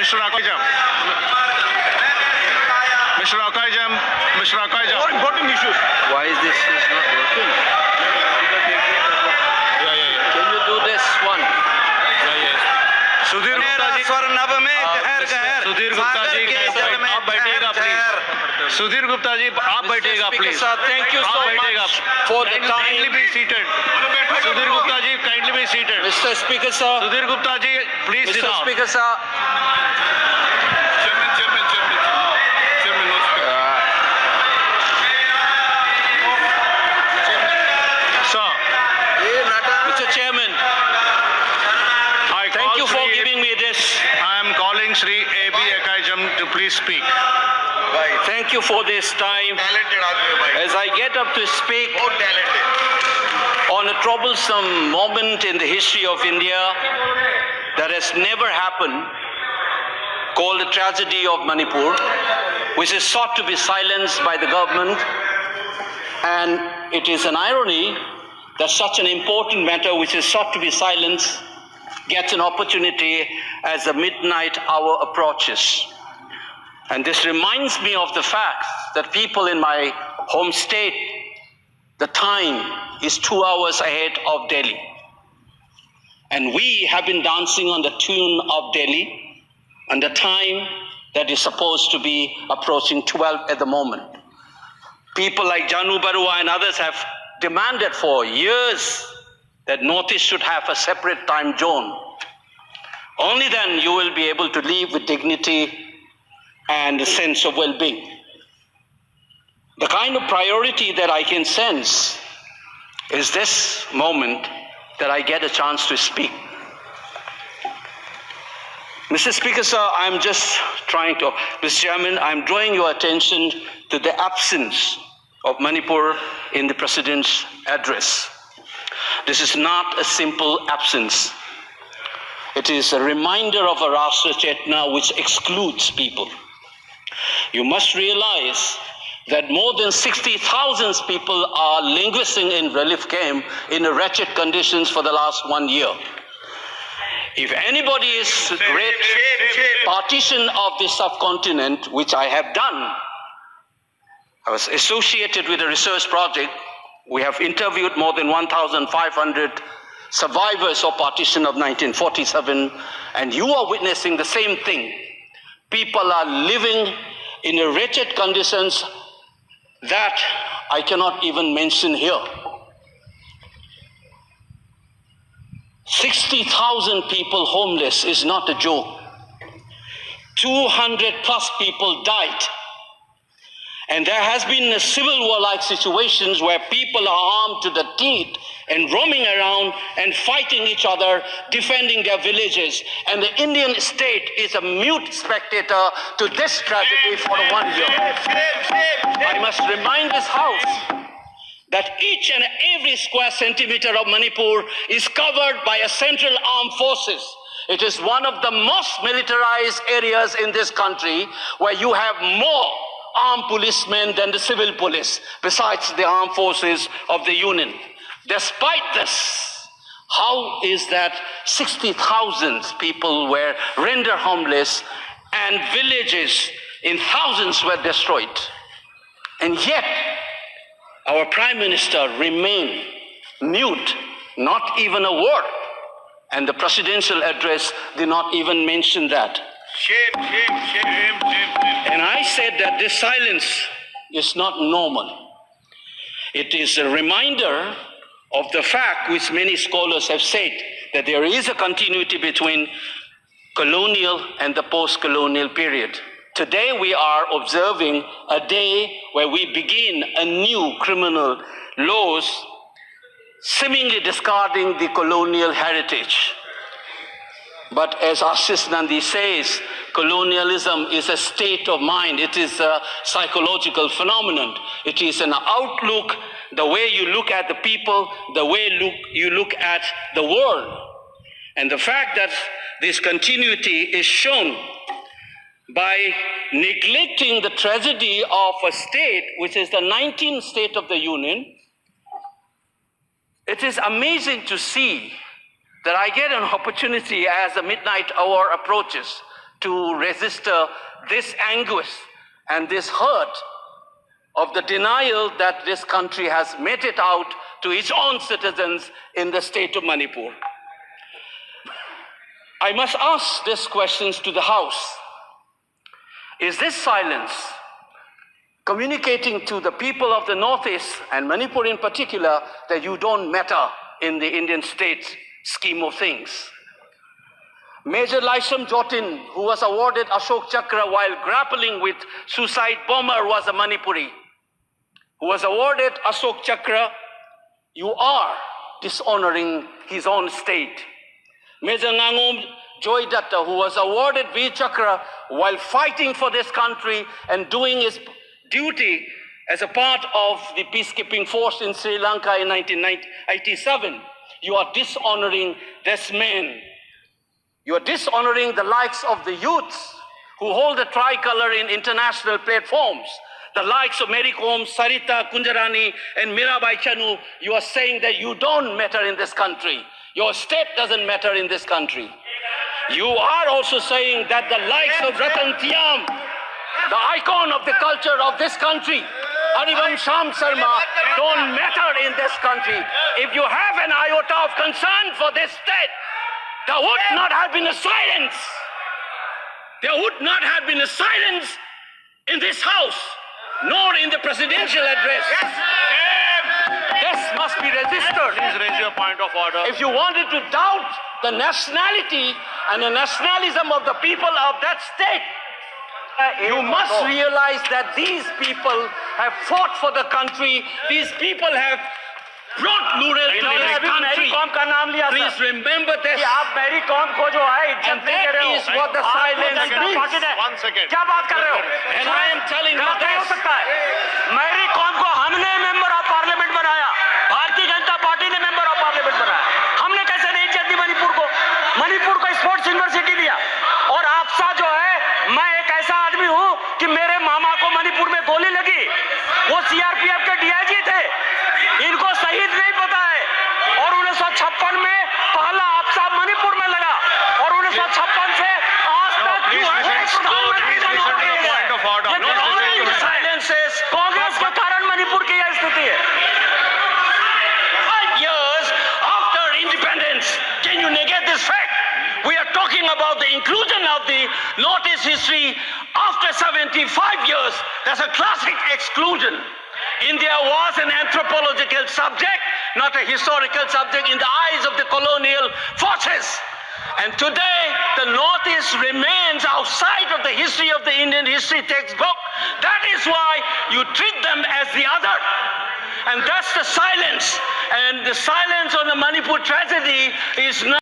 Mr. Akojam. Mr. Akojam. Mr. Akojam. More important issues. Why is this not working? Can you do this one? Sudhir Gupta ji. Sudhir Gupta ji, आप बैठिएगा please. Sudhir Gupta ji, आप बैठिएगा please. Thank you so much for the time. Kindly be seated. Sudhir Gupta ji, kindly be seated. Mr. Speaker, sir. Sudhir Gupta ji, please sit Mr. down. Speaker, sir. Sir, Mr. Chairman, thank you for giving me this. I am calling Shri A.B. Akojam to please speak. Thank you for this time. As I get up to speak on a troublesome moment in the history of India that has never happened, called the tragedy of Manipur, which is sought to be silenced by the government. And it is an irony that such an important matter which is sought to be silenced gets an opportunity as the midnight hour approaches. And this reminds me of the fact that people in my home state, the time is 2 hours ahead of Delhi. And we have been dancing on the tune of Delhi and the time that is supposed to be approaching 12 at the moment. People like Janu Barua and others have demanded for years that Northeast should have a separate time zone. Only then you will be able to live with dignity and a sense of well-being. The kind of priority that I can sense is this moment that I get a chance to speak. Mr. Speaker, sir, I'm just trying to, Mr. Chairman, I'm drawing your attention to the absence of Manipur in the President's address. This is not a simple absence. It is a reminder of a Rashtra Chetna which excludes people. You must realize that more than 60,000 people are languishing in relief camp in wretched conditions for the last 1 year. If anybody is great partition of the subcontinent, which I have done, I was associated with a research project. We have interviewed more than 1,500 survivors of partition of 1947, and you are witnessing the same thing. People are living in a wretched conditions that I cannot even mention here. 60,000 people homeless is not a joke. 200 plus people died. And there has been a civil war-like situations where people are armed to the teeth and roaming around and fighting each other, defending their villages. And the Indian state is a mute spectator to this tragedy for 1 year. I must remind this House that each and every square centimeter of Manipur is covered by a central armed forces. It is one of the most militarized areas in this country where you have more armed policemen than the civil police, besides the armed forces of the Union. Despite this, how is that 60,000 people were rendered homeless and villages in thousands were destroyed? And yet, our Prime Minister remained mute, not even a word. And the presidential address did not even mention that. Shame. And I said that this silence is not normal. It is a reminder of the fact which many scholars have said, that there is a continuity between colonial and the post-colonial period. Today we are observing a day where we begin a new criminal laws, seemingly discarding the colonial heritage. But as Ashish Nandi says, colonialism is a state of mind. It is a psychological phenomenon. It is an outlook, the way you look at the people, the way you look at the world. And the fact that this continuity is shown by neglecting the tragedy of a state, which is the 19th state of the Union. It is amazing to see that I get an opportunity as the midnight hour approaches to register this anguish and this hurt of the denial that this country has meted out to its own citizens in the state of Manipur. I must ask these questions to the House. Is this silence communicating to the people of the Northeast and Manipur in particular that you don't matter in the Indian state scheme of things? Major Laisam Jotin, who was awarded Ashok Chakra while grappling with suicide bomber, was a Manipuri. Who was awarded Ashok Chakra, you are dishonoring his own state. Major Ngangom Joy Datta, who was awarded Veer Chakra while fighting for this country and doing his duty as a part of the peacekeeping force in Sri Lanka in 1987, you are dishonoring this man. You are dishonoring the likes of the youths who hold the tricolor in international platforms. The likes of Mary Kom, Sarita Kunjarani, and Mirabai Chanu. You are saying that you don't matter in this country. Your state doesn't matter in this country. You are also saying that the likes of Ratan Tiam, the icon of the culture of this country, Arivam Sham Sharma, don't matter in this country. If you have an iota of concern for this state, there would not have been a silence. There would not have been a silence in this house, nor in the presidential address. This must be registered. Please raise your point of order. If you wanted to doubt the nationality and the nationalism of the people of that state, you must realize that these people have fought for the country. These people have brought Lural to this country. Please remember this. And that is what the silence means. 1 second. And I am telling you this. मेरी कौम को हमने member of parliament बनाया, Bharatiya Janata party ने member of parliament बनाया। हमने कैसे नहीं इज्जत दी मणिपुर को? मणिपुर को स्पोर्ट्स यूनिवर्सिटी दिया। और आपसा जो है, मैं एक ऐसा आदमी हूं कि मेरे मामा को मणिपुर में गोली लगी, वो सीआरपीएफ के डीआईजी थे, इनको शहीद नहीं पता है। और 1956 में पहला आपसा मणिपुर में लगा, और 1956 से आज तक कांग्रेस के कारण मणिपुर की यह स्थिति है। 5 years after independence, can you negate this fact? We are talking about the inclusion of the Northeast history after 75 years. That's a classic exclusion. India was an anthropological subject, not a historical subject in the eyes of the colonial forces. And today, the Northeast remains outside of the history of the Indian history textbook. That is why you treat them as the other. And that's the silence. And the silence on the Manipur tragedy is not